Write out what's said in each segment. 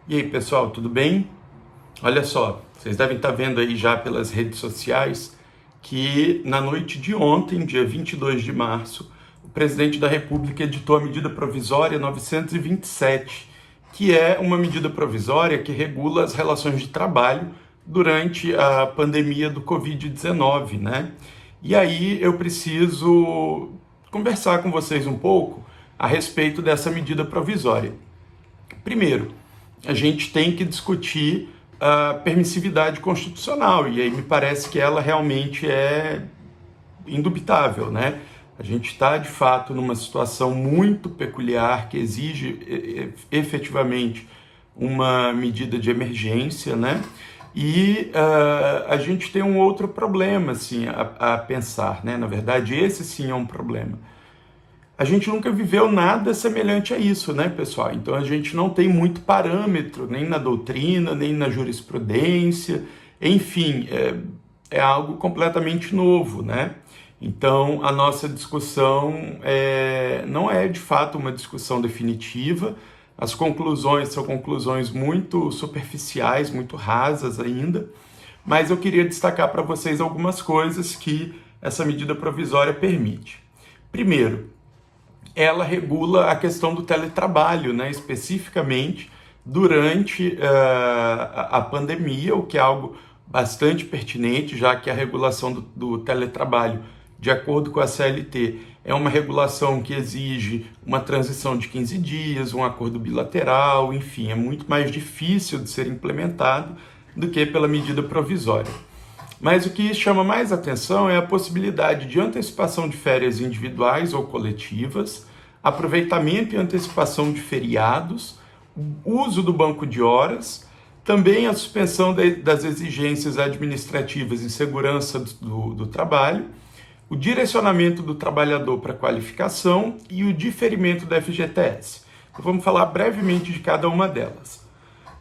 E aí, pessoal, tudo bem? Olha só, vocês devem estar vendo aí já pelas redes sociais que na noite de ontem, dia 22 de março, o presidente da República editou a medida provisória 927, que é uma medida provisória que regula as relações de trabalho durante a pandemia do Covid-19, né? E aí eu preciso conversar com vocês um pouco a respeito dessa medida provisória. Primeiro, a gente tem que discutir a permissividade constitucional, e aí me parece que ela realmente é indubitável, né? A gente está, de fato, numa situação muito peculiar que exige efetivamente uma medida de emergência, né? E a gente tem um outro problema, assim, a pensar, né? Na verdade, esse sim é um problema. A gente nunca viveu nada semelhante a isso, né, pessoal? Então a gente não tem muito parâmetro, nem na doutrina, nem na jurisprudência, enfim, é algo completamente novo, né? Então a nossa discussão não é de fato uma discussão definitiva, as conclusões são conclusões muito superficiais, muito rasas ainda, mas eu queria destacar para vocês algumas coisas que essa medida provisória permite. Primeiro, ela regula a questão do teletrabalho, né, especificamente durante a pandemia, o que é algo bastante pertinente, já que a regulação do teletrabalho, de acordo com a CLT, é uma regulação que exige uma transição de 15 dias, um acordo bilateral, enfim, é muito mais difícil de ser implementado do que pela medida provisória. Mas o que chama mais atenção é a possibilidade de antecipação de férias individuais ou coletivas, aproveitamento e antecipação de feriados, uso do banco de horas, também a suspensão das exigências administrativas em segurança do trabalho, o direcionamento do trabalhador para qualificação e o diferimento da FGTS. Então, vamos falar brevemente de cada uma delas.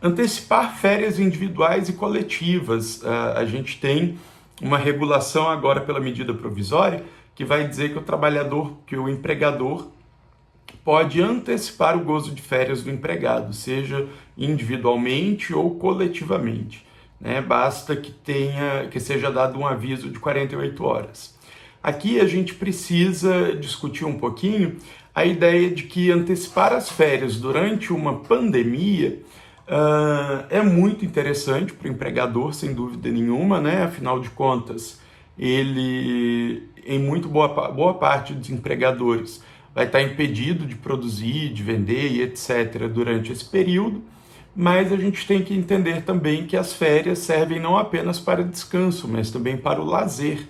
Antecipar férias individuais e coletivas. A gente tem uma regulação agora pela medida provisória que vai dizer que o empregador pode antecipar o gozo de férias do empregado, seja individualmente ou coletivamente, né? Basta que seja dado um aviso de 48 horas. Aqui a gente precisa discutir um pouquinho a ideia de que antecipar as férias durante uma pandemia é muito interessante para o empregador, sem dúvida nenhuma, né? Afinal de contas, ele, em muito boa parte dos empregadores, vai estar impedido de produzir, de vender e etc. durante esse período, mas a gente tem que entender também que as férias servem não apenas para descanso, mas também para o lazer.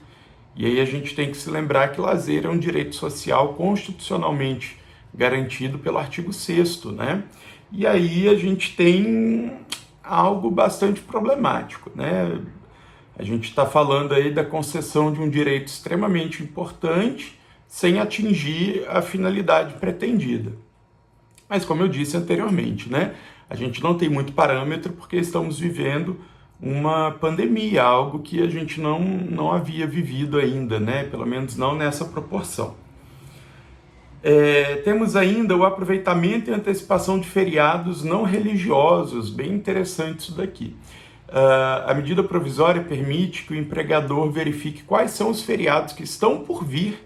E aí a gente tem que se lembrar que lazer é um direito social constitucionalmente garantido pelo artigo 6º, né? E aí a gente tem algo bastante problemático, né? A gente está falando aí da concessão de um direito extremamente importante sem atingir a finalidade pretendida. Mas como eu disse anteriormente, né? A gente não tem muito parâmetro porque estamos vivendo uma pandemia, algo que a gente não havia vivido ainda, né? Pelo menos não nessa proporção. Temos ainda o aproveitamento e antecipação de feriados não religiosos, bem interessante isso daqui. A medida provisória permite que o empregador verifique quais são os feriados que estão por vir,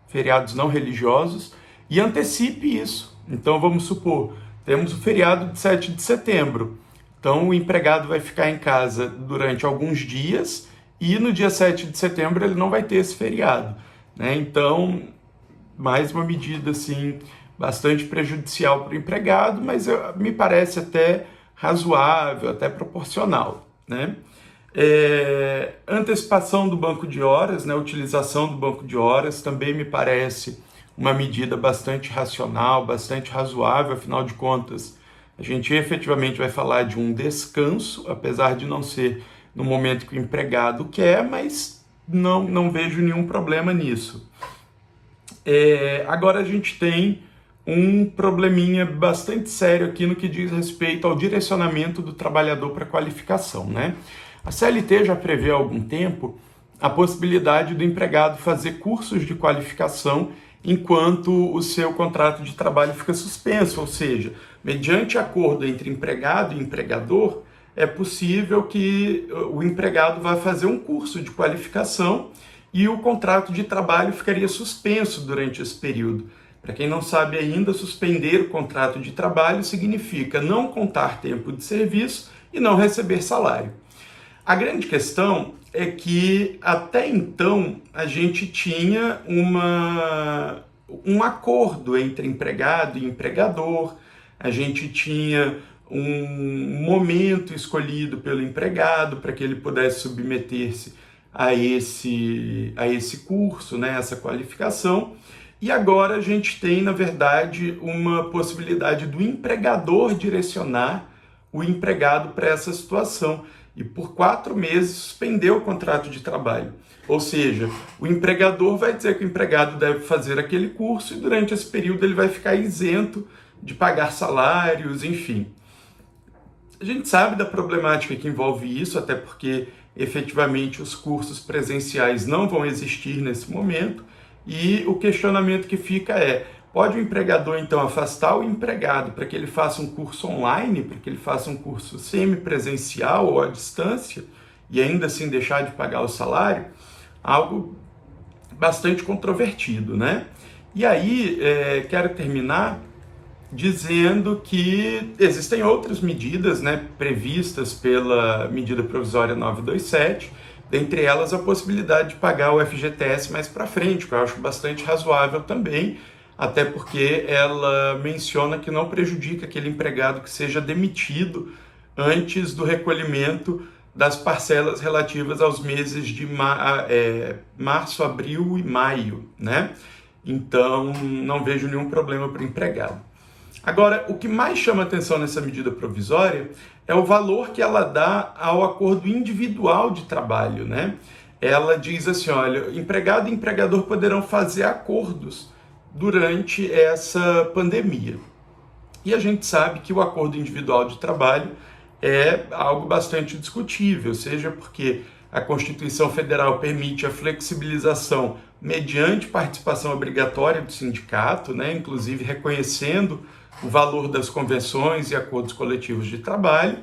feriados não religiosos, e antecipe isso. Então vamos supor, temos o feriado de 7 de setembro, então o empregado vai ficar em casa durante alguns dias e no dia 7 de setembro ele não vai ter esse feriado, né? Então, mais uma medida assim, bastante prejudicial para o empregado, mas me parece até razoável, até proporcional, né? Antecipação do banco de horas, né? Utilização do banco de horas também me parece uma medida bastante racional, bastante razoável, afinal de contas, a gente efetivamente vai falar de um descanso, apesar de não ser no momento que o empregado quer, mas não vejo nenhum problema nisso. Agora a gente tem um probleminha bastante sério aqui no que diz respeito ao direcionamento do trabalhador para qualificação, né? A CLT já prevê há algum tempo a possibilidade do empregado fazer cursos de qualificação enquanto o seu contrato de trabalho fica suspenso, ou seja, mediante acordo entre empregado e empregador, é possível que o empregado vá fazer um curso de qualificação e o contrato de trabalho ficaria suspenso durante esse período. Para quem não sabe ainda, suspender o contrato de trabalho significa não contar tempo de serviço e não receber salário. A grande questão é que até então a gente tinha um acordo entre empregado e empregador, a gente tinha um momento escolhido pelo empregado para que ele pudesse submeter-se a esse curso, né, essa qualificação. E agora a gente tem, na verdade, uma possibilidade do empregador direcionar o empregado para essa situação e por 4 meses suspender o contrato de trabalho. Ou seja, o empregador vai dizer que o empregado deve fazer aquele curso e durante esse período ele vai ficar isento de pagar salários, enfim. A gente sabe da problemática que envolve isso, até porque efetivamente os cursos presenciais não vão existir nesse momento, e o questionamento que fica é: pode o empregador então afastar o empregado para que ele faça um curso online, para que ele faça um curso semipresencial ou à distância, e ainda assim deixar de pagar o salário? Algo bastante controvertido, né? E aí, quero terminar dizendo que existem outras medidas, né, previstas pela medida provisória 927, dentre elas a possibilidade de pagar o FGTS mais para frente, que eu acho bastante razoável também, até porque ela menciona que não prejudica aquele empregado que seja demitido antes do recolhimento das parcelas relativas aos meses de março, abril e maio, né? Então, não vejo nenhum problema para o empregado. Agora, o que mais chama atenção nessa medida provisória é o valor que ela dá ao acordo individual de trabalho, né? Ela diz assim, olha, empregado e empregador poderão fazer acordos durante essa pandemia. E a gente sabe que o acordo individual de trabalho é algo bastante discutível, seja porque a Constituição Federal permite a flexibilização mediante participação obrigatória do sindicato, né? Inclusive reconhecendo o valor das convenções e acordos coletivos de trabalho,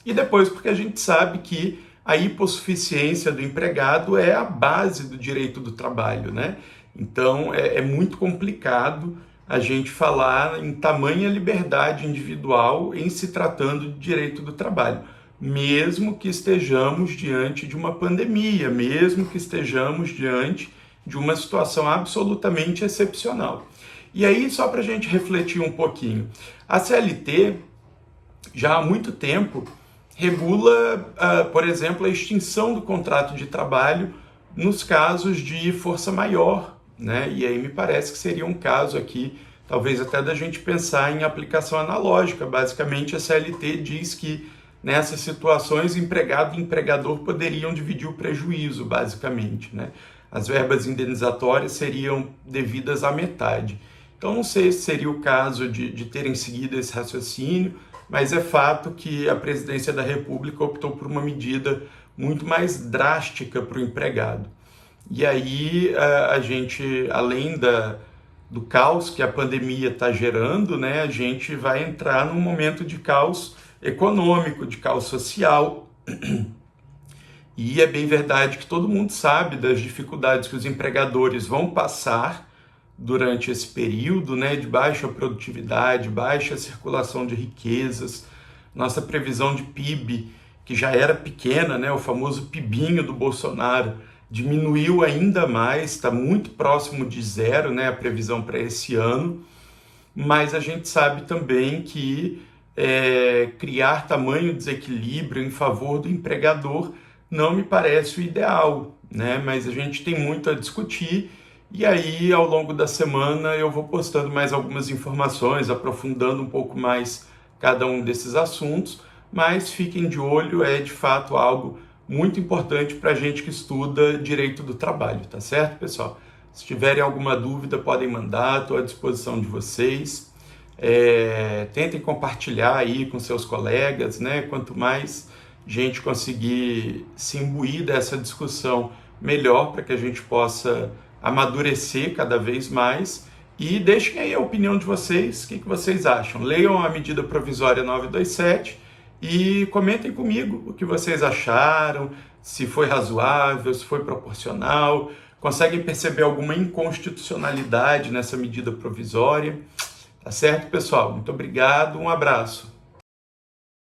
e depois porque a gente sabe que a hipossuficiência do empregado é a base do direito do trabalho, né? Então é muito complicado a gente falar em tamanha liberdade individual em se tratando de direito do trabalho, mesmo que estejamos diante de uma pandemia, mesmo que estejamos diante de uma situação absolutamente excepcional. E aí, só para a gente refletir um pouquinho, a CLT já há muito tempo regula, por exemplo, a extinção do contrato de trabalho nos casos de força maior, né? E aí me parece que seria um caso aqui, talvez até da gente pensar em aplicação analógica. Basicamente, a CLT diz que nessas situações, empregado e empregador poderiam dividir o prejuízo, basicamente, né? As verbas indenizatórias seriam devidas à metade. Então, não sei se seria o caso de terem seguido esse raciocínio, mas é fato que a Presidência da República optou por uma medida muito mais drástica para o empregado. E aí, a gente, além do caos que a pandemia está gerando, né, a gente vai entrar num momento de caos econômico, de caos social. E é bem verdade que todo mundo sabe das dificuldades que os empregadores vão passar durante esse período, né, de baixa produtividade, baixa circulação de riquezas. Nossa previsão de PIB, que já era pequena, né, o famoso PIBinho do Bolsonaro, diminuiu ainda mais, está muito próximo de zero, né, a previsão para esse ano. Mas a gente sabe também que criar tamanho desequilíbrio em favor do empregador não me parece o ideal, né? Mas a gente tem muito a discutir. E aí, ao longo da semana, eu vou postando mais algumas informações, aprofundando um pouco mais cada um desses assuntos, mas fiquem de olho, é de fato algo muito importante para a gente que estuda direito do trabalho, tá certo, pessoal? Se tiverem alguma dúvida, podem mandar, estou à disposição de vocês. Tentem compartilhar aí com seus colegas, né? Quanto mais gente conseguir se imbuir dessa discussão, melhor, para que a gente possa amadurecer cada vez mais E deixem aí a opinião de vocês, o que vocês acham. Leiam a medida provisória 927 e comentem comigo o que vocês acharam, se foi razoável, se foi proporcional, conseguem perceber alguma inconstitucionalidade nessa medida provisória. Tá certo, pessoal? Muito obrigado, um abraço.